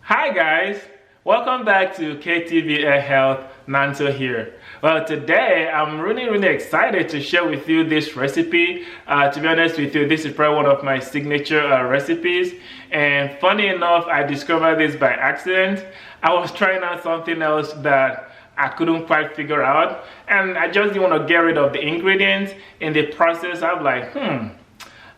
Hi guys, welcome back to KTV Air Health. Nanto here. Well, today I'm really excited to share with you this recipe. To be honest with you, this is probably one of my signature recipes, and funny enough, I discovered this by accident. I was trying out something else that I couldn't quite figure out, and I just didn't want to get rid of the ingredients. In the process, I'm like,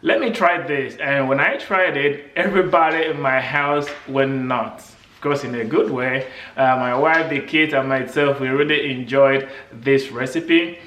let me try this. And when I tried it, everybody in my house went nuts. Of course, in a good way. My wife, the kids, and myself, we really enjoyed this recipe.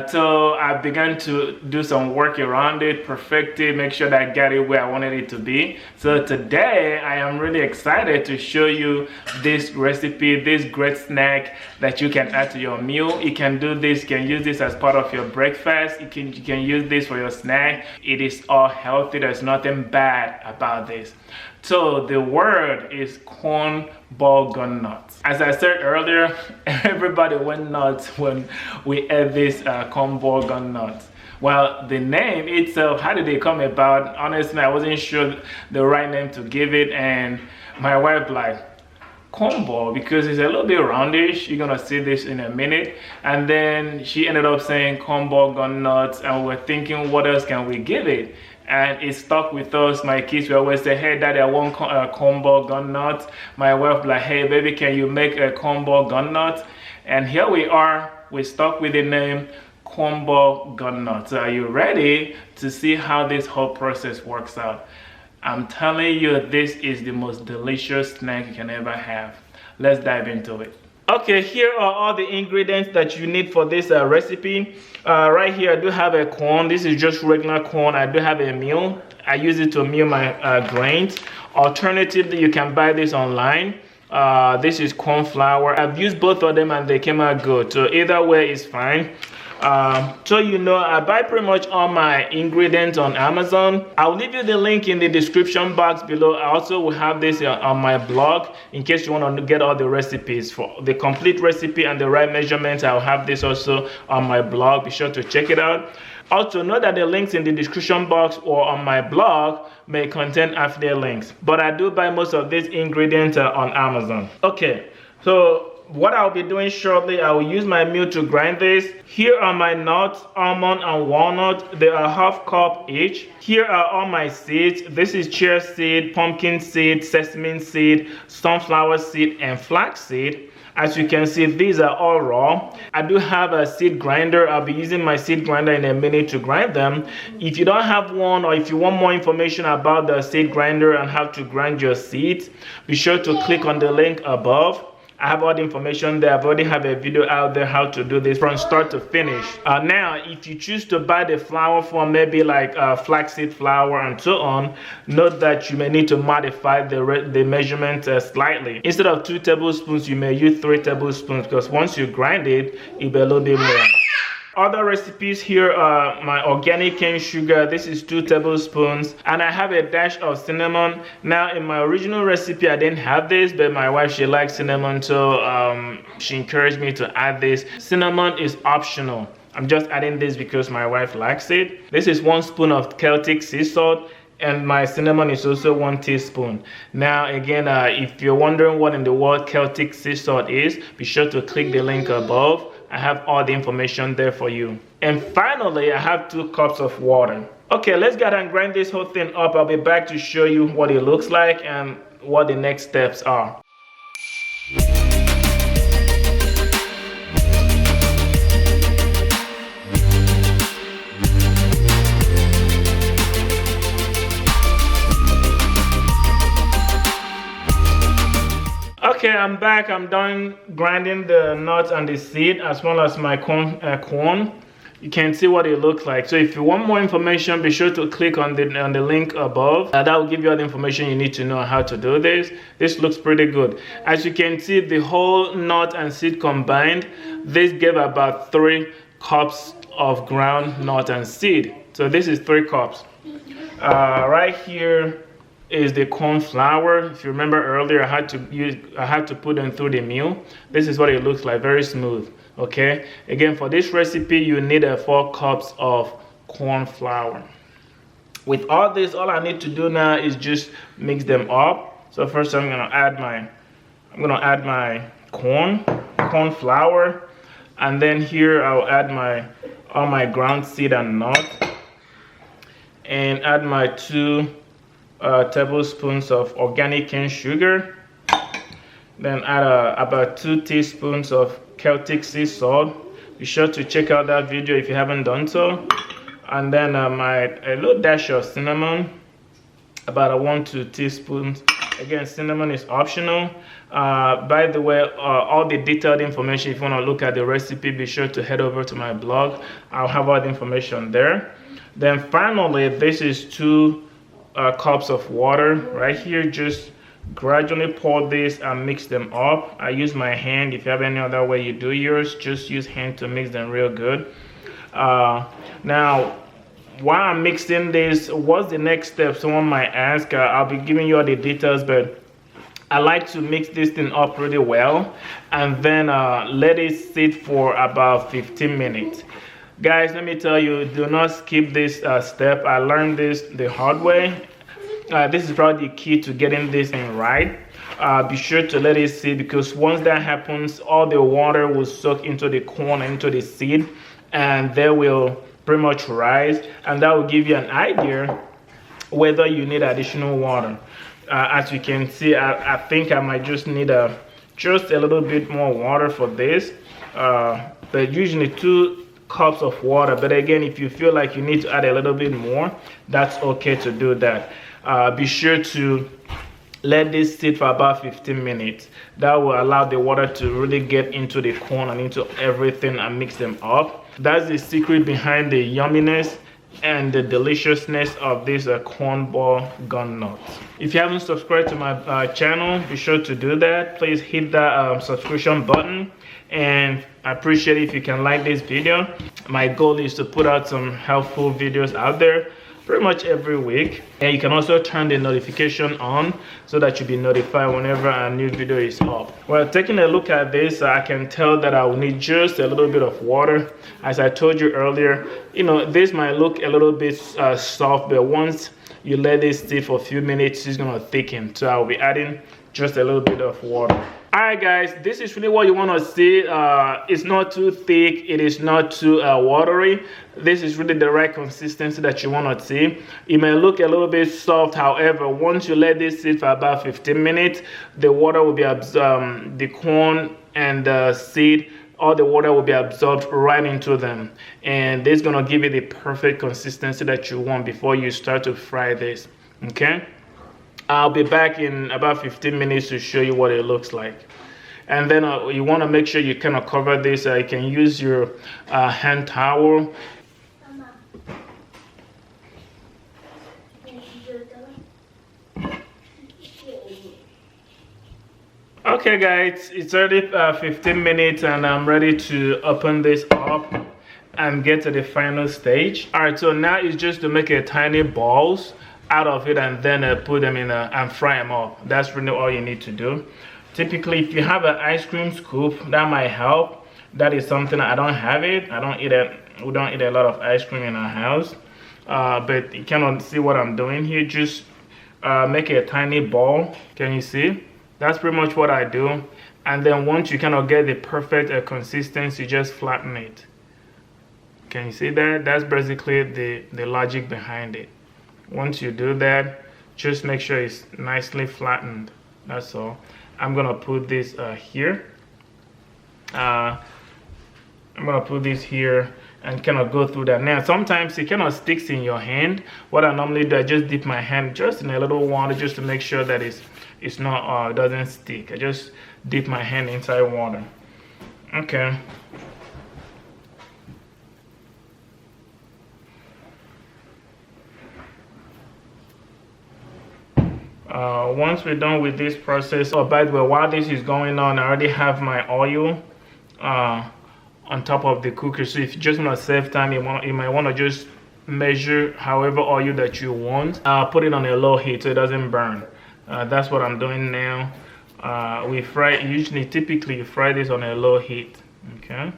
So I began to do some work around it, perfect it, make sure that I got it where I wanted it to be. So today I am really excited to show you this recipe, this great snack that you can add to your meal. You can do this, you can use this as part of your breakfast, you can use this for your snack. It is all healthy, there's nothing bad about this. So the word is cornball gun nuts. As I said earlier, everybody went nuts when we ate this cornball gun nuts. Well, the name itself, how did it come about? Honestly, I wasn't sure the right name to give it, and my wife like, cornball, because it's a little bit roundish. You're gonna see this in a minute. And then she ended up saying cornball gun nuts, and we were thinking, what else can we give it? And it stuck with us. My kids will always say, hey daddy, I want cornball gun nuts. My wife like, hey baby, can you make a cornball gun nut? And here we are, we stuck with the name cornball gun nuts. So are you ready to see how this whole process works out? I'm telling you, this is the most delicious snack you can ever have. Let's dive into it. Okay, here are all the ingredients that you need for this recipe. Right here, I do have a corn. This is just regular corn. I do have a meal. I use it to meal my grains. Alternatively, you can buy this online. This is corn flour. I've used both of them and they came out good. So either way is fine. So you know, I buy pretty much all my ingredients on Amazon. I'll leave you the link in the description box below. I also will have this on my blog in case you want to get all the recipes. For the complete recipe and the right measurements, I'll have this also on my blog. Be sure to check it out. Also, note that the links in the description box or on my blog may contain affiliate links, but I do buy most of these ingredients on Amazon. Okay, so what I'll be doing shortly, I will use my mill to grind this. Here are my nuts, almond and walnut. They are ½ cup each. Here are all my seeds. This is chia seed, pumpkin seed, sesame seed, sunflower seed, and flax seed. As you can see, these are all raw. I do have a seed grinder. I'll be using my seed grinder in a minute to grind them. If you don't have one, or if you want more information about the seed grinder and how to grind your seeds, be sure to click on the link above. I have all the information there. I've already have a video out there how to do this from start to finish. Now, if you choose to buy the flour from maybe like flaxseed flour and so on, note that you may need to modify the measurement slightly. Instead of 2 tablespoons, you may use 3 tablespoons because once you grind it, it'll be a little bit more. Other recipes here are my organic cane sugar. This is 2 tablespoons, and I have a dash of cinnamon. Now in my original recipe I didn't have this, but my wife, she likes cinnamon, so she encouraged me to add this. Cinnamon is optional. I'm just adding this because my wife likes it. This is 1 spoon of Celtic sea salt, and my cinnamon is also 1 teaspoon. Now again, if you're wondering what in the world Celtic sea salt is, be sure to click the link above. I have all the information there for you. And finally, I have 2 cups of water. Okay, let's go ahead and grind this whole thing up. I'll be back to show you what it looks like and what the next steps are. Okay, I'm back. I'm done grinding the nuts and the seed as well as my corn. You can see what it looks like. So if you want more information, be sure to click on the link above. That will give you all the information you need to know how to do this. This looks pretty good. As you can see, the whole nut and seed combined, this gave about 3 cups of ground nut and seed. So this is 3 cups. Right here is the corn flour. If you remember earlier, I had to put them through the mill. This is what it looks like, very smooth. Okay, again, for this recipe you need 4 cups of corn flour. With all this, all I need to do now is just mix them up. So So first I'm gonna add my corn flour, and then here I'll add all my ground seed and nut, and add my 2 tablespoons of organic cane sugar. Then add about 2 teaspoons of Celtic sea salt. Be sure to check out that video if you haven't done so. And then a little dash of cinnamon, about 1-2 teaspoons. Again, cinnamon is optional. By the way, all the detailed information, if you want to look at the recipe, be sure to head over to my blog. I'll have all the information there. Then finally, this is 2 cups of water right here. Just gradually pour this and mix them up. I use my hand. If you have any other way you do yours, just use hand to mix them real good. Now, while I'm mixing this, what's the next step? Someone might ask. I'll be giving you all the details, but I like to mix this thing up really well and then let it sit for about 15 minutes. Guys, let me tell you, do not skip this step. I learned this the hard way. This is probably the key to getting this thing right. Be sure to let it sit, because once that happens, all the water will soak into the corn and into the seed, and they will pretty much rise, and that will give you an idea whether you need additional water. As you can see, I think I might just need just a little bit more water for this, but usually 2 cups of water. But again, if you feel like you need to add a little bit more, that's okay to do that. Be sure to let this sit for about 15 minutes. That will allow the water to really get into the corn and into everything and mix them up. That's the secret behind the yumminess and the deliciousness of this corn ball gun nuts. If you haven't subscribed to my channel, be sure to do that. Please hit that subscription button, and I appreciate it if you can like this video. My goal is to put out some helpful videos out there pretty much every week, and you can also turn the notification on so that you'll be notified whenever a new video is up. Well, taking a look at this, I can tell that I will need just a little bit of water. As I told you earlier, you know, this might look a little bit soft, but once you let this sit for a few minutes, it's gonna thicken. So I'll be adding just a little bit of water. Alright guys, this is really what you want to see. It's not too thick, it is not too watery. This is really the right consistency that you want to see. It may look a little bit soft, however, once you let this sit for about 15 minutes, the water will be absorbed, the corn and the seed, all the water will be absorbed right into them. And this is going to give you the perfect consistency that you want before you start to fry this, okay? I'll be back in about 15 minutes to show you what it looks like. And then you want to make sure you kind of cover this. You can use your hand towel. Okay guys, it's already 15 minutes and I'm ready to open this up and get to the final stage. Alright, so now it's just to make a tiny balls out of it and then put them in and fry them up. That's really all you need to do. Typically, if you have an ice cream scoop, that might help. That is something I don't have it. We don't eat a lot of ice cream in our house. But you cannot see what I'm doing here. Just make a tiny ball. Can you see? That's pretty much what I do. And then once you cannot get the perfect consistency, just flatten it. Can you see that? That's basically the logic behind it. Once you do that, just make sure it's nicely flattened. That's all. I'm gonna put this here. I'm gonna put this here and kind of go through that. Now, sometimes it kind of sticks in your hand. What I normally do, I just dip my hand just in a little water just to make sure that it's not doesn't stick. I just dip my hand inside water. Okay. Once we're done with this process, oh, by the way, while this is going on, I already have my oil on top of the cooker. So if you just want to save time, you might want to just measure however oil that you want. Put it on a low heat so it doesn't burn. That's what I'm doing now. We fry, typically you fry this on a low heat. Okay.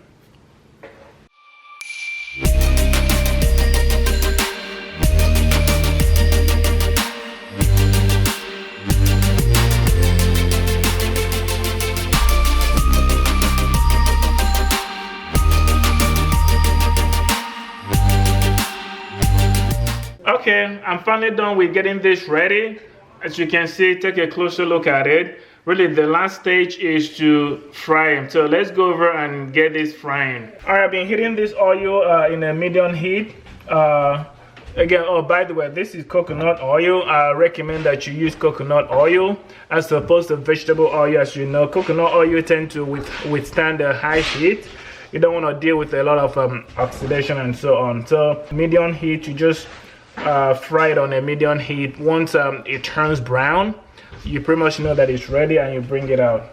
Okay, I'm finally done with getting this ready. As you can see, take a closer look at it. Really, the last stage is to fry them. So let's go over and get this frying. All right, I've been heating this oil in a medium heat. Again, oh, by the way, this is coconut oil. I recommend that you use coconut oil as opposed to vegetable oil. As you know, coconut oil tend to withstand the high heat. You don't want to deal with a lot of oxidation and so on. So medium heat, you just fry it on a medium heat. Once it turns brown, you pretty much know that it's ready, and you bring it out.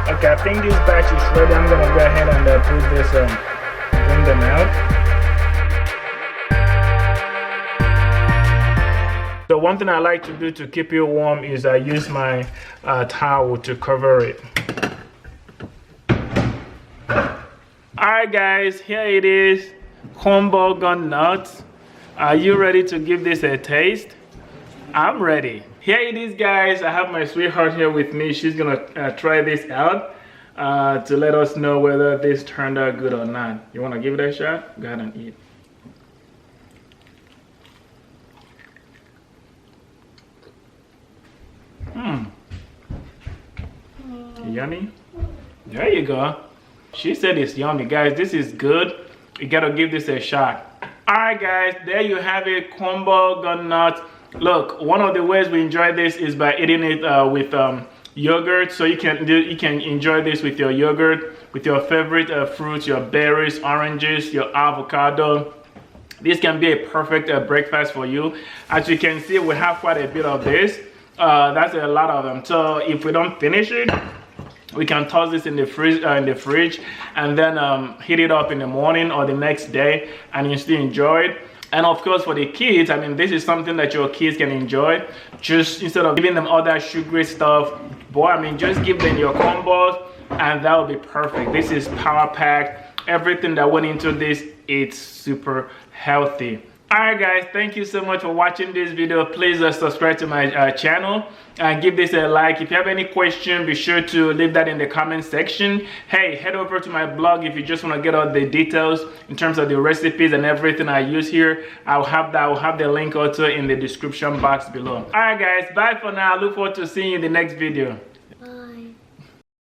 Okay, I think this batch is ready. I'm gonna go ahead and put this, bring them out. So one thing I like to do to keep it warm is I use my towel to cover it. Alright guys, here it is, corn ball gun nuts. Are you ready to give this a taste? I'm ready. Here it is guys, I have my sweetheart here with me. She's gonna try this out to let us know whether this turned out good or not. You wanna give it a shot? Go ahead and eat. Yummy. There you go. She said it's yummy. Guys, this is good. You gotta give this a shot. Alright guys, there you have it, corn ball gun nut. Look, one of the ways we enjoy this is by eating it with yogurt. So you can enjoy this with your yogurt, with your favorite fruits, your berries, oranges, your avocado. This can be a perfect breakfast for you. As you can see, we have quite a bit of this. That's a lot of them. So if we don't finish it, we can toss this in the fridge and then heat it up in the morning or the next day, and you still enjoy it. And of course, for the kids, I mean, this is something that your kids can enjoy. Just instead of giving them all that sugary stuff, boy, I mean, just give them your corn balls and that will be perfect. This is power packed. Everything that went into this, it's super healthy. Alright guys, thank you so much for watching this video. Please subscribe to my channel and give this a like. If you have any question, be sure to leave that in the comment section. Hey, head over to my blog if you just want to get all the details in terms of the recipes and everything I use here. I'll have the link also in the description box below. Alright guys, bye for now. I look forward to seeing you in the next video.